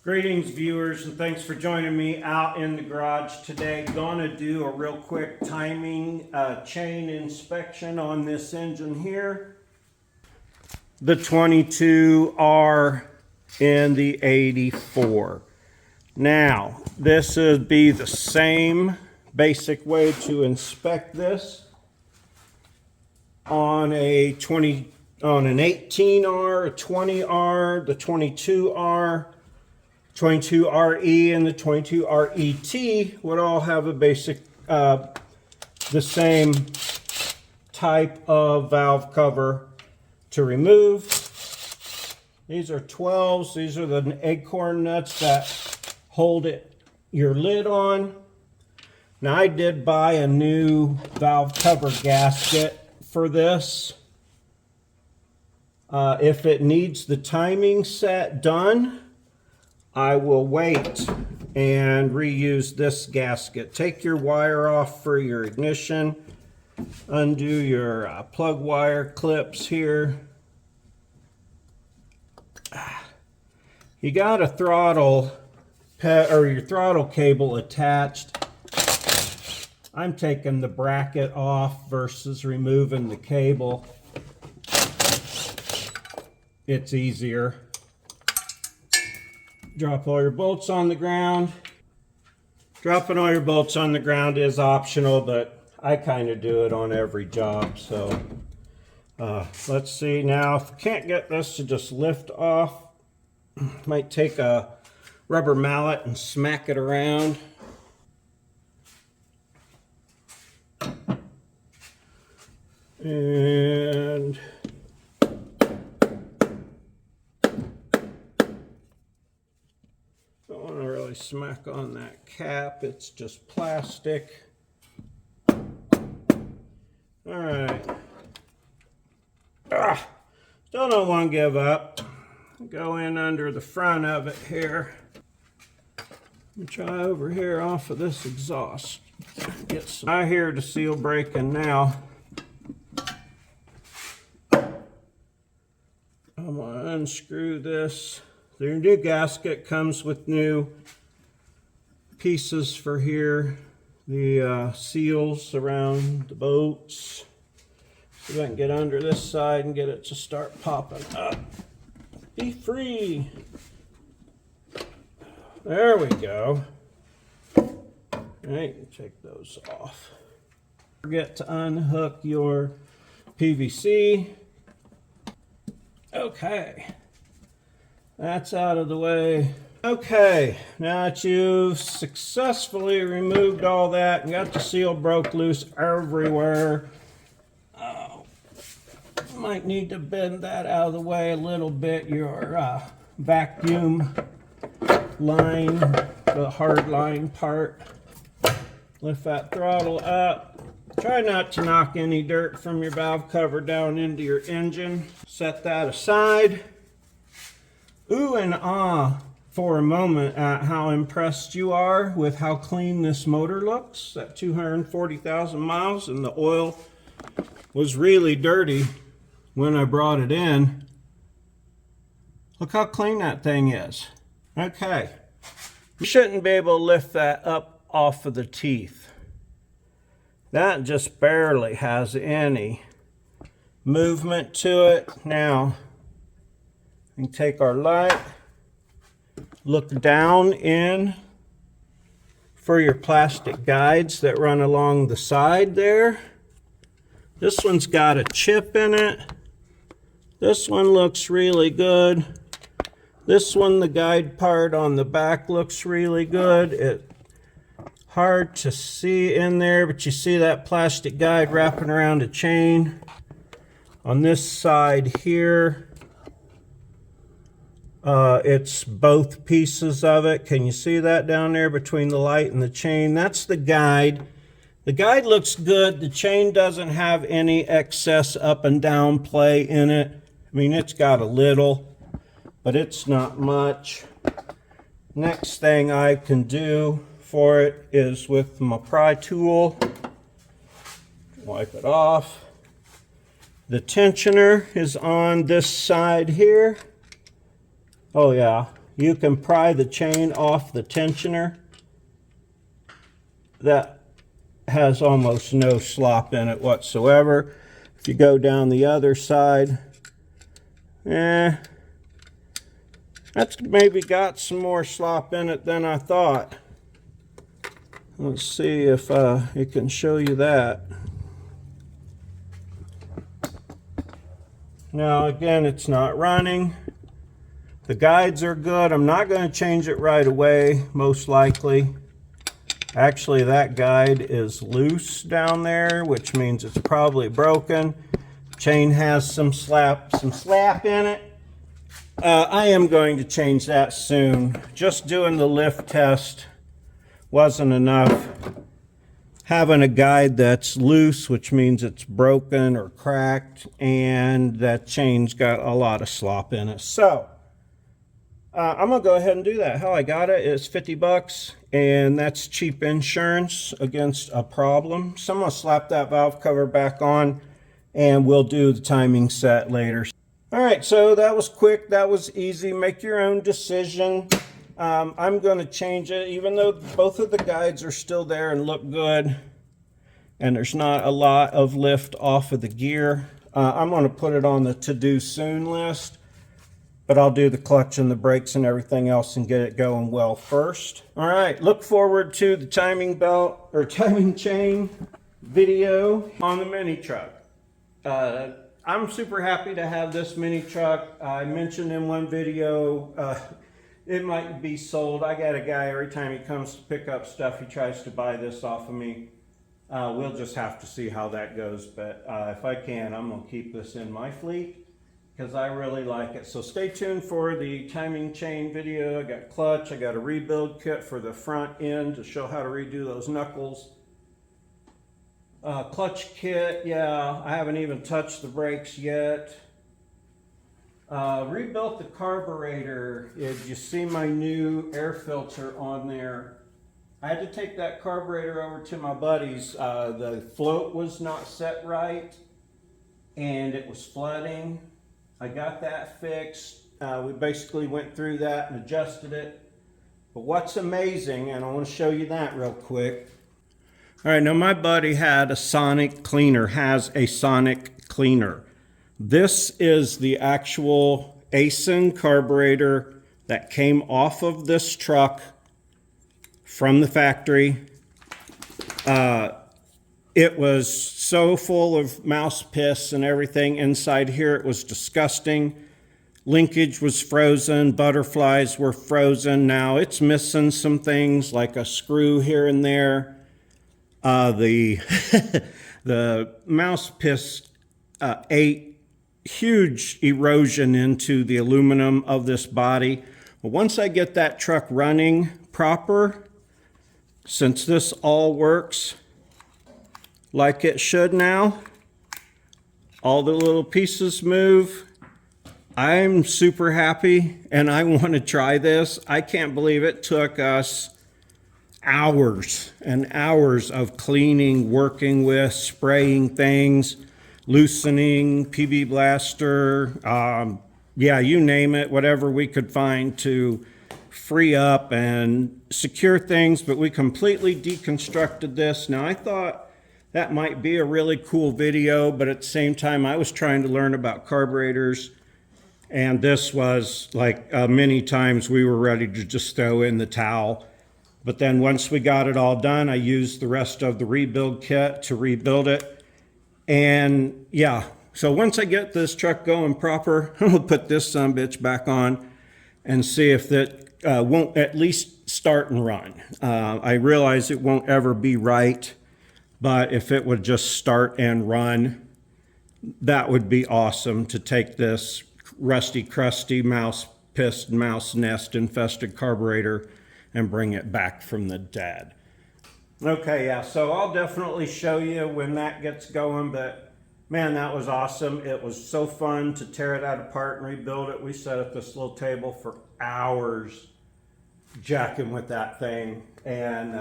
Greetings viewers, and thanks for joining me out in the garage today. Gonna do a real quick timing chain inspection on this engine here. The 22R and the 84. Now, this would be the same basic way to inspect this on an 18R, a 20R, the 22R, 22RE and the 22RET would all have a basic, the same type of valve cover to remove. These are 12s. These are the acorn nuts that hold your lid on. Now I did buy a new valve cover gasket for this. If it needs the timing set done, I will wait and reuse this gasket. Take your wire off for your ignition. Undo your plug wire clips here. You got a throttle or your throttle cable attached. I'm taking the bracket off versus removing the cable. It's easier. Drop all your bolts on the ground. Dropping all your bolts on the ground is optional, but I kind of do it on every job. So let's see now. If we can't get this to just lift off, might take a rubber mallet and smack it around. And don't want to really smack on that cap, it's just plastic. Alright. Still don't want to give up. Go in under the front of it here. Let me try over here off of this exhaust. Get some. I hear the seal breaking now. I'm going to unscrew this. The new gasket comes with new pieces for here. The seals around the boats. So I can get under this side and get it to start popping up. Be free. There we go. Alright, take those off. Forget to unhook your PVC. Okay, that's out of the way. Okay, now that you've successfully removed all that and got the seal broke loose everywhere, you might need to bend that out of the way a little bit. Your vacuum line, the hard line part. Lift that throttle up. Try not to knock any dirt from your valve cover down into your engine. Set that aside. Ooh and ah for a moment at how impressed you are with how clean this motor looks at 240,000 miles, and the oil was really dirty when I brought it in. Look how clean that thing is. Okay, you shouldn't be able to lift that up off of the teeth. That just barely has any movement to it. Now, we can take our light, look down in for your plastic guides that run along the side there. This one's got a chip in it. This one looks really good. This one, the guide part on the back, looks really good. It's hard to see in there, but you see that plastic guide wrapping around a chain. On this side here, it's both pieces of it. Can you see that down there between the light and the chain? That's the guide. The guide looks good. The chain doesn't have any excess up and down play in it. I mean, it's got a little, but it's not much. Next thing I can do for it is with my pry tool, wipe it off. The tensioner is on this side here. Oh yeah, you can pry the chain off the tensioner. That has almost no slop in it whatsoever. If you go down the other side, that's maybe got some more slop in it than I thought. Let's see if it can show you that. Now again, it's not running. The guides are good. I'm not going to change it right away, most likely. Actually, that guide is loose down there, which means it's probably broken. Chain has some slap in it. I am going to change that soon. Just doing the lift test wasn't enough. Having a guide that's loose, which means it's broken or cracked, and that chain's got a lot of slop in it. So I'm gonna go ahead and do that. How I got it is 50 bucks, and that's cheap insurance against a problem. So I'm gonna slap that valve cover back on, and we'll do the timing set later. All right, so that was quick, that was easy. Make your own decision. I'm gonna change it, even though both of the guides are still there and look good, and there's not a lot of lift off of the gear. I'm gonna put it on the to-do soon list, but I'll do the clutch and the brakes and everything else and get it going well first. All right, look forward to the timing belt or timing chain video on the mini truck. I'm super happy to have this mini truck. I mentioned in one video, it might be sold. I got a guy, every time he comes to pick up stuff, he tries to buy this off of me. We'll just have to see how that goes, but if I can, I'm gonna keep this in my fleet because I really like it. So stay tuned for the timing chain video. I got clutch, I got a rebuild kit for the front end to show how to redo those knuckles. Clutch kit, yeah, I haven't even touched the brakes yet. Rebuilt the carburetor. Did you see my new air filter on there? I had to take that carburetor over to my buddy's. The float was not set right and it was flooding. I got that fixed. We basically went through that and adjusted it. But what's amazing, and I want to show you that real quick. All right, now my buddy had a sonic cleaner, has a sonic cleaner. This is the actual ASIN carburetor that came off of this truck from the factory. It was so full of mouse piss and everything inside here. It was disgusting. Linkage was frozen. Butterflies were frozen. Now it's missing some things like a screw here and there. The mouse piss ate huge erosion into the aluminum of this body. But once I get that truck running proper, since this all works like it should now, all the little pieces move, I'm super happy and I want to try this. I can't believe it took us hours and hours of cleaning, working with, spraying things, loosening, PB blaster, yeah, you name it, whatever we could find to free up and secure things, but we completely deconstructed this. Now I thought that might be a really cool video, but at the same time I was trying to learn about carburetors, and this was like many times we were ready to just throw in the towel. But then once we got it all done, I used the rest of the rebuild kit to rebuild it. And yeah, so once I get this truck going proper, I'm gonna put this sumbitch back on and see if that won't at least start and run. I realize it won't ever be right, but if it would just start and run, that would be awesome to take this rusty, crusty, mouse pissed, mouse nest infested carburetor and bring it back from the dead. Okay, yeah, so I'll definitely show you when that gets going, but man, that was awesome. It was so fun to tear it out apart and rebuild it. We sat at this little table for hours jacking with that thing. And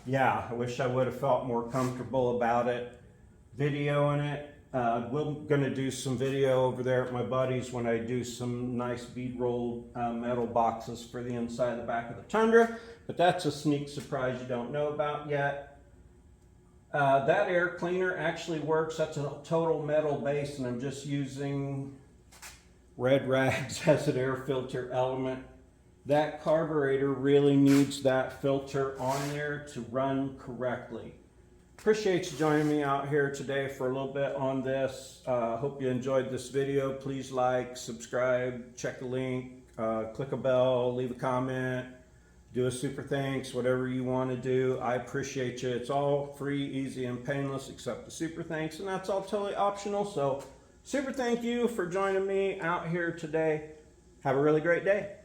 yeah, I wish I would have felt more comfortable about it, videoing it. We're going to do some video over there at my buddy's when I do some nice bead rolled metal boxes for the inside of the back of the Tundra, but that's a sneak surprise you don't know about yet. That air cleaner actually works. That's a total metal base, and I'm just using red rags as an air filter element. That carburetor really needs that filter on there to run correctly. Appreciate you joining me out here today for a little bit on this. Hope you enjoyed this video. Please like, subscribe, check the link, click a bell, leave a comment, do a super thanks, whatever you want to do. I appreciate you. It's all free, easy, and painless except the super thanks, and that's all totally optional. So super thank you for joining me out here today. Have a really great day.